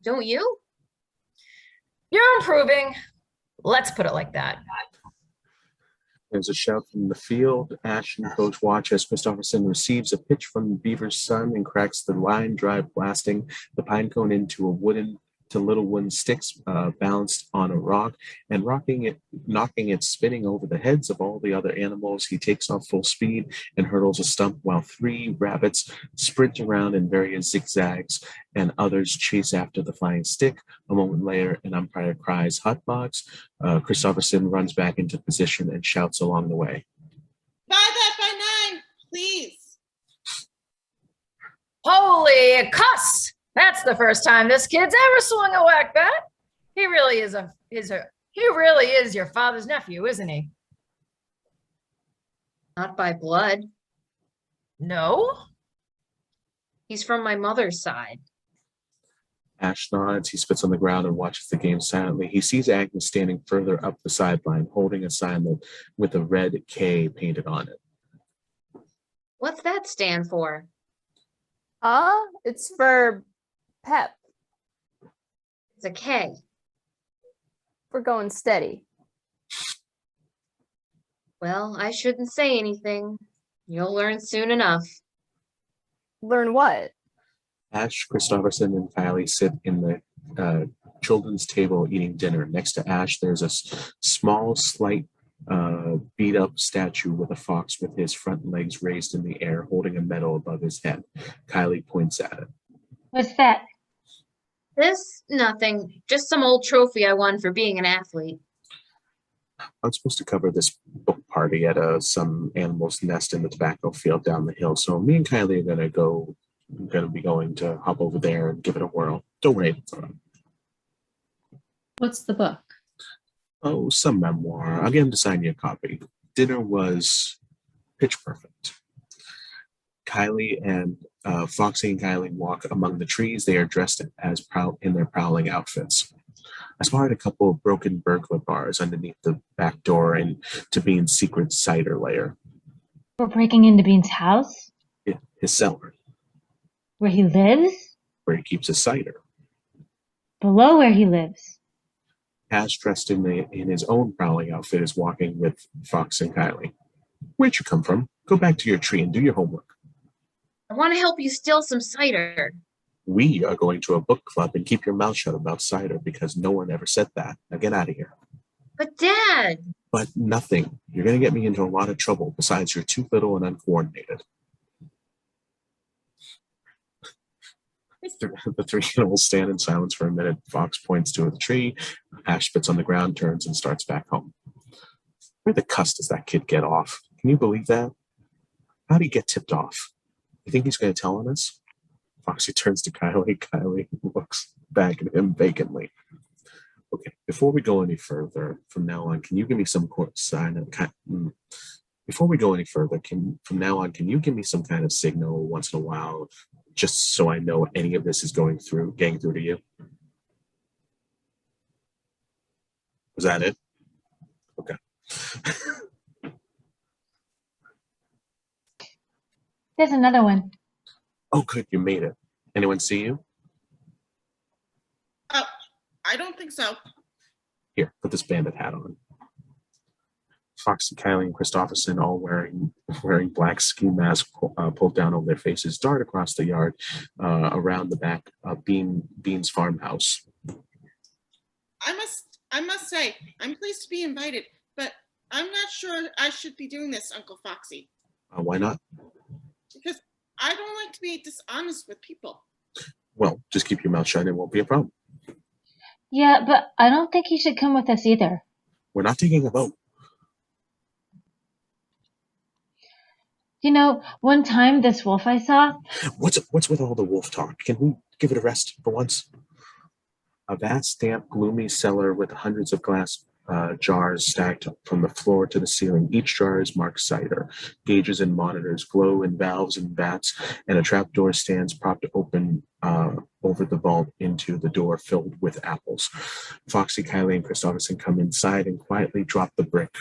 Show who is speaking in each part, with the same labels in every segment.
Speaker 1: don't you?
Speaker 2: You're improving. Let's put it like that.
Speaker 3: There's a shout from the field. Ash and Coach watch as Kristofferson receives a pitch from Beaver's son and cracks the line drive, blasting the pine cone into little wooden sticks balanced on a rock and knocking it spinning over the heads of all the other animals. He takes off full speed and hurdles a stump while three rabbits sprint around in various zigzags and others chase after the flying stick. A moment later, an umpire cries, "Hot box." Kristofferson runs back into position and shouts along the way,
Speaker 4: "Buy that by 9, please."
Speaker 2: Holy cuss! That's the first time this kid's ever swung a whack bat. He really is your father's nephew, isn't he?
Speaker 1: Not by blood.
Speaker 2: No?
Speaker 1: He's from my mother's side.
Speaker 3: Ash nods. He spits on the ground and watches the game silently. He sees Agnes standing further up the sideline, holding a sign with a red K painted on it.
Speaker 1: What's that stand for?
Speaker 5: It's for pep.
Speaker 1: It's a K.
Speaker 5: We're going steady.
Speaker 1: Well, I shouldn't say anything. You'll learn soon enough.
Speaker 5: Learn what?
Speaker 3: Ash, Kristofferson, and Kylie sit in the children's table eating dinner. Next to Ash, there's a small, slight, beat-up statue with a fox with his front legs raised in the air, holding a medal above his head. Kylie points at it.
Speaker 6: What's that?
Speaker 1: This? Nothing. Just some old trophy I won for being an athlete.
Speaker 3: I'm supposed to cover this book party at some animal's nest in the tobacco field down the hill, so me and Kylie are going to be going to hop over there and give it a whirl. Don't worry.
Speaker 6: What's the book?
Speaker 3: Oh, some memoir. I'll get him to sign you a copy. Dinner was pitch perfect. Kylie and Foxy and Kylie walk among the trees. They are dressed in their prowling outfits. I spotted a couple of broken burglar bars underneath the back door and to Bean's secret cider lair.
Speaker 6: We're breaking into Bean's house?
Speaker 3: His cellar.
Speaker 6: Where he lives?
Speaker 3: Where he keeps his cider.
Speaker 6: Below where he lives.
Speaker 3: Ash, dressed in his own prowling outfit, is walking with Fox and Kylie. Where'd you come from? Go back to your tree and do your homework.
Speaker 1: I want to help you steal some cider.
Speaker 3: We are going to a book club, and keep your mouth shut about cider because no one ever said that. Now get out of here.
Speaker 1: But Dad!
Speaker 3: But nothing. You're going to get me into a lot of trouble. Besides, you're too little and uncoordinated. The three animals stand in silence for a minute. Fox points to the tree. Ash spits on the ground, turns, and starts back home. Where the cuss does that kid get off? Can you believe that? How'd he get tipped off? You think he's going to tell on us? Foxy turns to Kylie. Kylie looks back at him vacantly. Okay, before we go any further, from now on, can you give me some sign of Before we go any further, can you give me some kind of signal once in a while, just so I know any of this is getting through to you? Was that it? Okay.
Speaker 6: There's another one.
Speaker 3: Oh, good, you made it. Anyone see you?
Speaker 4: I don't think so.
Speaker 3: Here, put this bandit hat on. Foxy, Kylie, and Kristofferson, all wearing black ski masks pulled down over their faces, dart across the yard around the back of Bean's farmhouse.
Speaker 4: I must say, I'm pleased to be invited, but I'm not sure I should be doing this, Uncle Foxy.
Speaker 3: Why not?
Speaker 4: Because I don't like to be dishonest with people.
Speaker 3: Well, just keep your mouth shut. It won't be a problem.
Speaker 6: Yeah, but I don't think he should come with us either.
Speaker 3: We're not taking a vote.
Speaker 6: You know, one time this wolf I saw...
Speaker 3: What's with all the wolf talk? Can we give it a rest for once? A vast, damp, gloomy cellar with hundreds of glass jars stacked from the floor to the ceiling. Each jar is marked cider. Gauges and monitors glow in valves and vats, and a trapdoor stands propped open over the vault into the door filled with apples. Foxy, Kylie, and Kristofferson come inside and quietly drop the brick.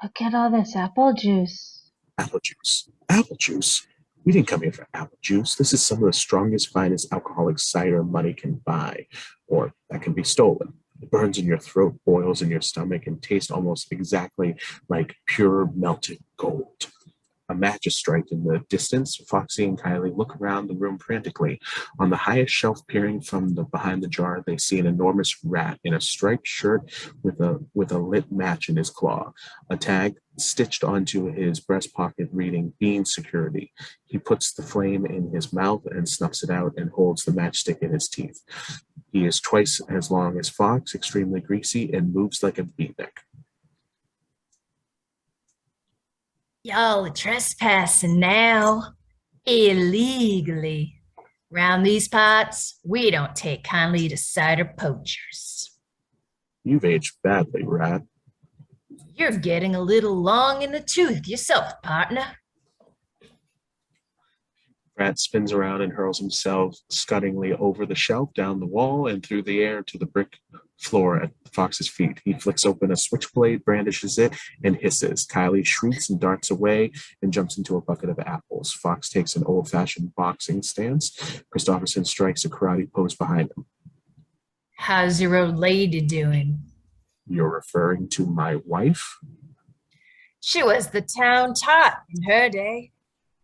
Speaker 6: Look at all this apple juice.
Speaker 3: Apple juice. Apple juice? We didn't come here for apple juice. This is some of the strongest, finest alcoholic cider money can buy, or that can be stolen. It burns in your throat, boils in your stomach, and tastes almost exactly like pure melted gold. A match is struck in the distance. Foxy and Kylie look around the room frantically. On the highest shelf, peering from behind the jar, they see an enormous rat in a striped shirt with a lit match in his claw. A tag stitched onto his breast pocket reading Bean Security. He puts the flame in his mouth and snuffs it out and holds the matchstick in his teeth. He is twice as long as Fox, extremely greasy, and moves like a beatnik.
Speaker 2: Y'all are trespassing now, illegally. Round these parts, we don't take kindly to cider poachers.
Speaker 3: You've aged badly, rat.
Speaker 2: You're getting a little long in the tooth yourself, partner.
Speaker 3: Rat spins around and hurls himself scuddingly over the shelf, down the wall, and through the air to the brick floor at Fox's feet. He flicks open a switchblade, brandishes it, and hisses. Kylie shrieks and darts away and jumps into a bucket of apples. Fox takes an old-fashioned boxing stance. Kristofferson strikes a karate pose behind him.
Speaker 2: How's your old lady doing?
Speaker 3: You're referring to my wife?
Speaker 2: She was the town tot in her day.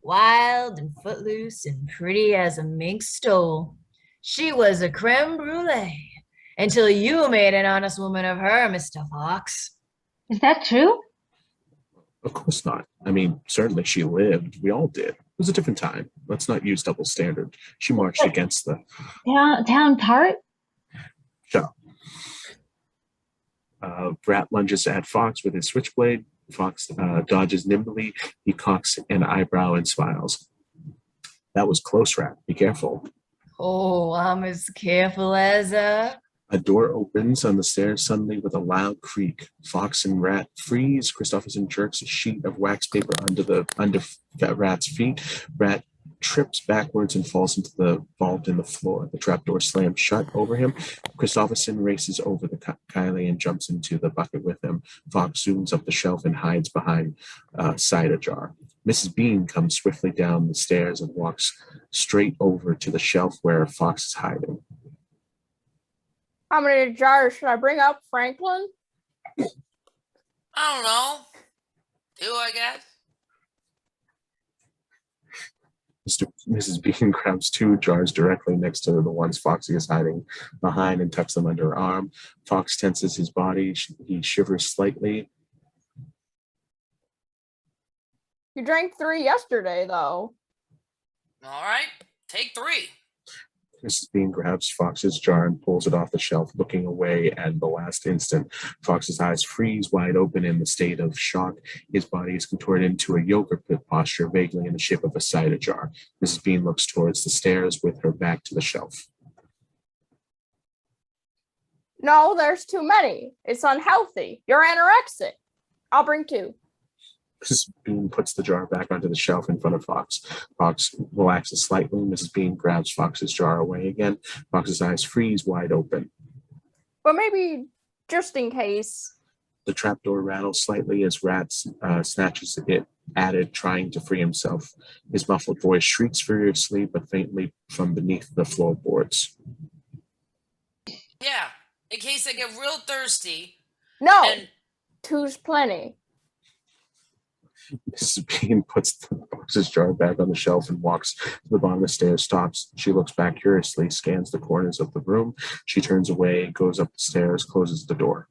Speaker 2: Wild and footloose and pretty as a mink stole. She was a creme brulee until you made an honest woman of her, Mr. Fox.
Speaker 6: Is that true?
Speaker 3: Of course not. I mean, certainly she lived. We all did. It was a different time. Let's not use double standard. She marched against the...
Speaker 6: Town tart?
Speaker 3: Shut up. Rat lunges at Fox with his switchblade. Fox dodges nimbly. He cocks an eyebrow and smiles. That was close, Rat. Be careful.
Speaker 2: Oh, I'm as careful as a...
Speaker 3: A door opens on the stairs suddenly with a loud creak. Fox and Rat freeze. Kristofferson jerks a sheet of wax paper under Rat's feet. Rat trips backwards and falls into the vault in the floor. The trapdoor slams shut over him. Kristofferson races over the Kylie and jumps into the bucket with him. Fox zooms up the shelf and hides behind a cider jar. Mrs. Bean comes swiftly down the stairs and walks straight over to the shelf where Fox is hiding.
Speaker 5: How many jars should I bring up, Franklin?
Speaker 7: I don't know. 2, I guess.
Speaker 3: Mrs. Bean grabs 2 jars directly next to the ones Foxy is hiding behind and tucks them under her arm. Fox tenses his body. He shivers slightly.
Speaker 5: You drank 3 yesterday, though.
Speaker 7: All right, take 3.
Speaker 3: Mrs. Bean grabs Fox's jar and pulls it off the shelf, looking away at the last instant. Fox's eyes freeze wide open in the state of shock. His body is contorted into a yogurt pit posture, vaguely in the shape of a cider jar. Mrs. Bean looks towards the stairs with her back to the shelf.
Speaker 5: No, there's too many. It's unhealthy. You're anorexic. I'll bring 2.
Speaker 3: Mrs. Bean puts the jar back onto the shelf in front of Fox. Fox relaxes slightly. Mrs. Bean grabs Fox's jar away again. Fox's eyes freeze wide open.
Speaker 5: But maybe just in case.
Speaker 3: The trapdoor rattles slightly as Rat snatches it at it, trying to free himself. His muffled voice shrieks furiously but faintly from beneath the floorboards.
Speaker 7: Yeah, in case I get real thirsty.
Speaker 5: No,
Speaker 7: And
Speaker 5: 2's plenty.
Speaker 3: Mrs. Bean puts the Fox's jar back on the shelf and walks to the bottom of the stairs, stops. She looks back curiously, scans the corners of the room. She turns away, goes up the stairs, closes the door.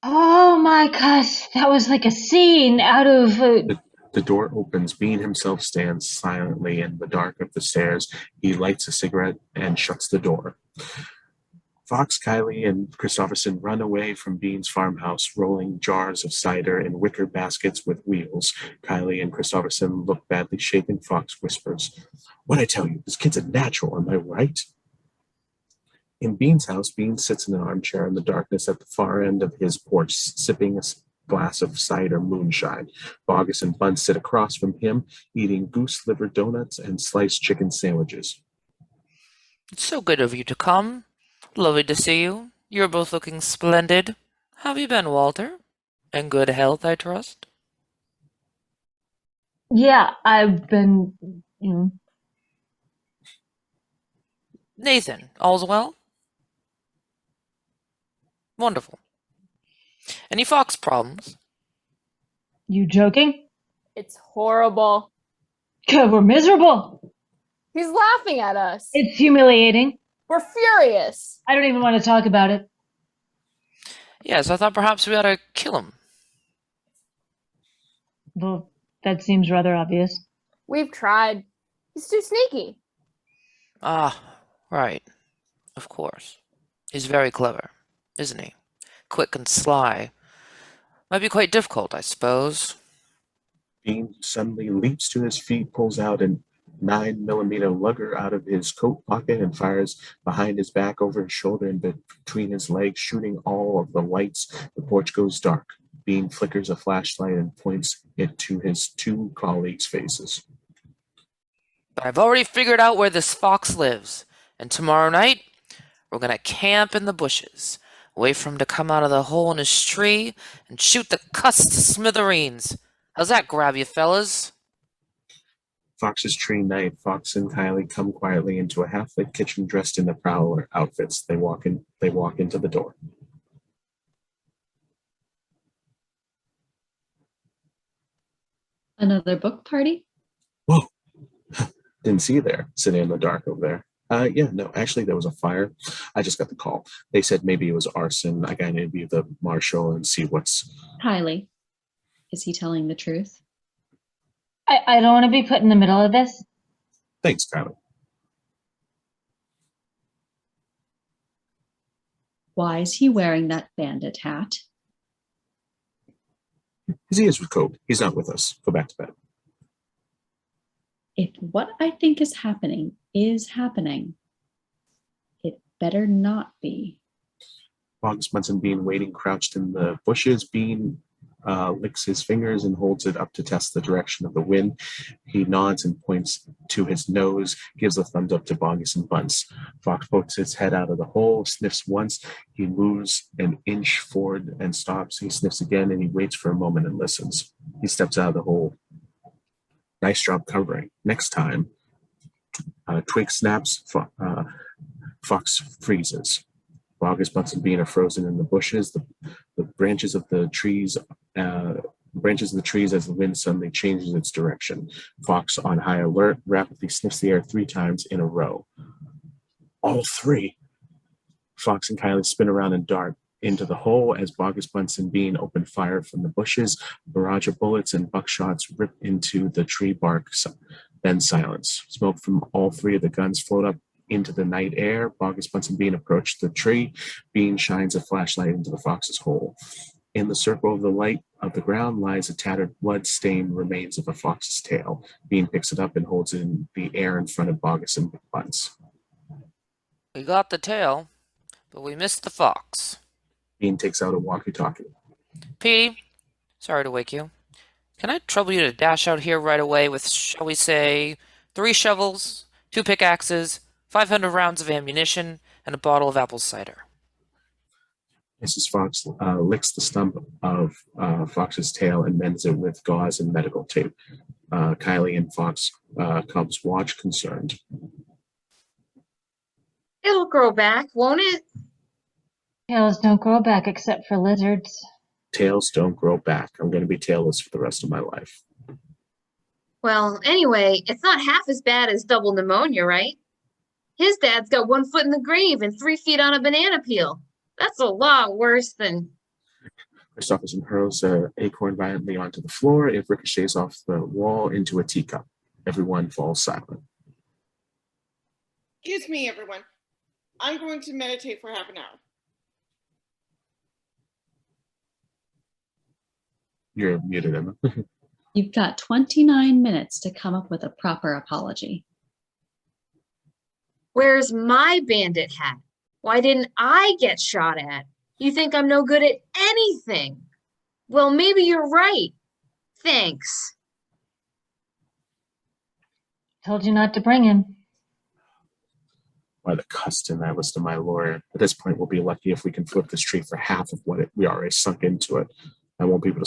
Speaker 6: Oh my gosh, that was like a scene out of...
Speaker 3: The door opens. Bean himself stands silently in the dark of the stairs. He lights a cigarette and shuts the door. Fox, Kylie, and Kristofferson run away from Bean's farmhouse, rolling jars of cider in wicker baskets with wheels. Kylie and Kristofferson look badly shaken. Fox whispers, "What'd I tell you? This kid's a natural, am I right?" In Bean's house, Bean sits in an armchair in the darkness at the far end of his porch, sipping a glass of cider moonshine. Boggis and Bunce sit across from him, eating goose liver donuts and sliced chicken sandwiches.
Speaker 8: It's so good of you to come. Lovely to see you. You're both looking splendid. How have you been, Walter? In good health, I trust?
Speaker 6: Yeah, I've been, you know.
Speaker 8: Nathan, all's well? Wonderful. Any fox problems?
Speaker 6: You joking?
Speaker 5: It's horrible.
Speaker 6: God, we're miserable.
Speaker 5: He's laughing at us.
Speaker 6: It's humiliating.
Speaker 5: We're furious.
Speaker 6: I don't even want to talk about it.
Speaker 8: Yes, I thought perhaps we ought to kill him.
Speaker 6: Well, that seems rather obvious.
Speaker 5: We've tried. He's too sneaky.
Speaker 8: Ah, right. Of course. He's very clever, isn't he? Quick and sly. Might be quite difficult, I suppose.
Speaker 3: Bean suddenly leaps to his feet, pulls out a 9mm lugger out of his coat pocket and fires behind his back, over his shoulder, and between his legs, shooting all of the lights. The porch goes dark. Bean flickers a flashlight and points it to his two colleagues' faces.
Speaker 8: But I've already figured out where this fox lives, and tomorrow night we're gonna camp in the bushes, wait for him to come out of the hole in his tree and shoot the cuss to smithereens. How's that grab you, fellas?
Speaker 3: Fox's tree night. Fox and Kylie come quietly into a half-lit kitchen dressed in the prowler outfits. They walk into the door.
Speaker 9: Another book party?
Speaker 3: Whoa. Didn't see you there, sitting in the dark over there. Yeah, no, actually there was a fire. I just got the call. They said maybe it was arson. I gotta interview the marshal and see what's...
Speaker 9: Kylie, is he telling the truth?
Speaker 6: I don't want to be put in the middle of this.
Speaker 3: Thanks, Kylie.
Speaker 9: Why is he wearing that bandit hat?
Speaker 3: He is with Cope. He's not with us. Go back to bed.
Speaker 9: If what I think is happening, it better not be.
Speaker 3: Boggis, Bunce, and Bean waiting crouched in the bushes. Bean licks his fingers and holds it up to test the direction of the wind. He nods and points to his nose, gives a thumbs up to Boggis and Bunce. Fox pokes his head out of the hole, sniffs once. He moves an inch forward and stops. He sniffs again, and he waits for a moment and listens. He steps out of the hole. Nice job covering. Next time, twig snaps, Fox freezes. Boggis, Bunce, and Bean are frozen in the bushes. The branches of the trees, as the wind suddenly changes its direction. Fox, on high alert, rapidly sniffs the air 3 times in a row. All 3. Fox and Kylie spin around and dart into the hole as Boggis, Bunce, and Bean open fire from the bushes. A barrage of bullets and buckshots rip into the tree bark, then silence. Smoke from all 3 of the guns float up into the night air. Boggis, Bunce, and Bean approach the tree. Bean shines a flashlight into the fox's hole. In the circle of the light of the ground lies a tattered, blood-stained remains of a fox's tail. Bean picks it up and holds it in the air in front of Boggis and Bunce.
Speaker 8: We got the tail, but we missed the fox.
Speaker 3: Bean takes out a walkie-talkie.
Speaker 8: Petey, sorry to wake you. Can I trouble you to dash out here right away with, shall we say, 3 shovels, 2 pickaxes, 500 rounds of ammunition, and a bottle of apple cider?
Speaker 3: Mrs. Fox licks the stump of Fox's tail and mends it with gauze and medical tape. Kylie and Fox Cubs watch, concerned.
Speaker 1: It'll grow back, won't it?
Speaker 6: Tails don't grow back except for lizards.
Speaker 3: Tails don't grow back. I'm going to be tailless for the rest of my life.
Speaker 1: Well, anyway, it's not half as bad as double pneumonia, right? His dad's got 1 foot in the grave and 3 feet on a banana peel. That's a lot worse than...
Speaker 3: Kristofferson hurls an acorn violently onto the floor. It ricochets off the wall into a teacup. Everyone falls silent.
Speaker 4: Excuse me, everyone. I'm going to meditate for half an hour.
Speaker 3: You're muted, Emma.
Speaker 9: You've got 29 minutes to come up with a proper apology.
Speaker 1: Where's my bandit hat? Why didn't I get shot at? You think I'm no good at anything? Well, maybe you're right. Thanks.
Speaker 6: Told you not to bring him.
Speaker 3: By the custom, I was to my lawyer. At this point, we'll be lucky if we can flip this tree for half of what we already sunk into it. I won't be able to